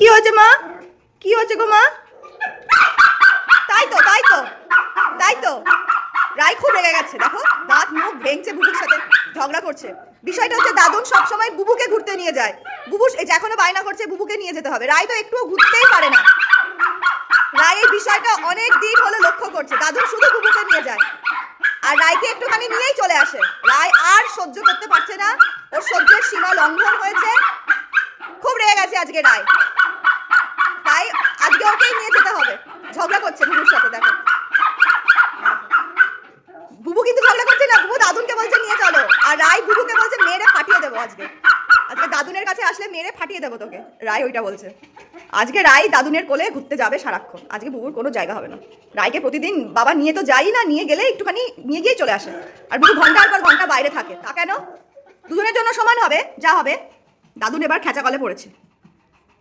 কি হয়েছে মা? কি হয়েছে গো মা? তাই তো তাই তো তাই তো রাই খুব রেগে গেছে, দেখো দাঁত মুখ ভেঙছে, বুবুর সাথে ঝগড়া করছে। বিষয়টা হচ্ছে দাদুন সবসময় বুবুকে ঘুরতে নিয়ে যায়। বুবু এই যে এখনো বায়না করছে বুবুকে নিয়ে যেতে হবে, রাই তো একটুও ঘুরতেই পারে না। রাই এই বিষয়টা অনেক দিন হলো লক্ষ্য করছে, দাদুন শুধু বুবুকে নিয়ে যায় আর রায়কে একটুখানি নিয়েই চলে আসে। রায় আর সহ্য করতে পারছে না, ওর সহ্যের সীমা লঙ্ঘন হয়েছে, খুব রেগে গেছে আজকে রায়, তাই আজকে ওকেই নিয়ে যেতে হবে। ঝগড়া করছে বুবুর সাথে, দেখো বুবু কিন্তু ঝগড়া করছে না, বুবু দাদুনকে বলছে নিয়ে চলো, আর রায় বুবুকে বলছে মেরে ফাটিয়ে দেবো আজকে, আজকে দাদুনের কাছে আসলে মেরে ফাটিয়ে দেবো তোকে, রায় ওইটা বলছে। আজকে রায় দাদুনের কোলে ঘুরতে যাবে সারাক্ষণ, আজকে বুবুর কোনো জায়গা হবে না। রায়কে প্রতিদিন বাবা নিয়ে তো যাই না, নিয়ে গেলে একটুখানি নিয়ে গিয়েই চলে আসে, আর বুবু ঘন্টার পর ঘন্টা বাইরে থাকে, তা কেন? দুজনের জন্য সমান হবে, যা হবে। দাদুন এবার খেঁচা কলে পড়েছে।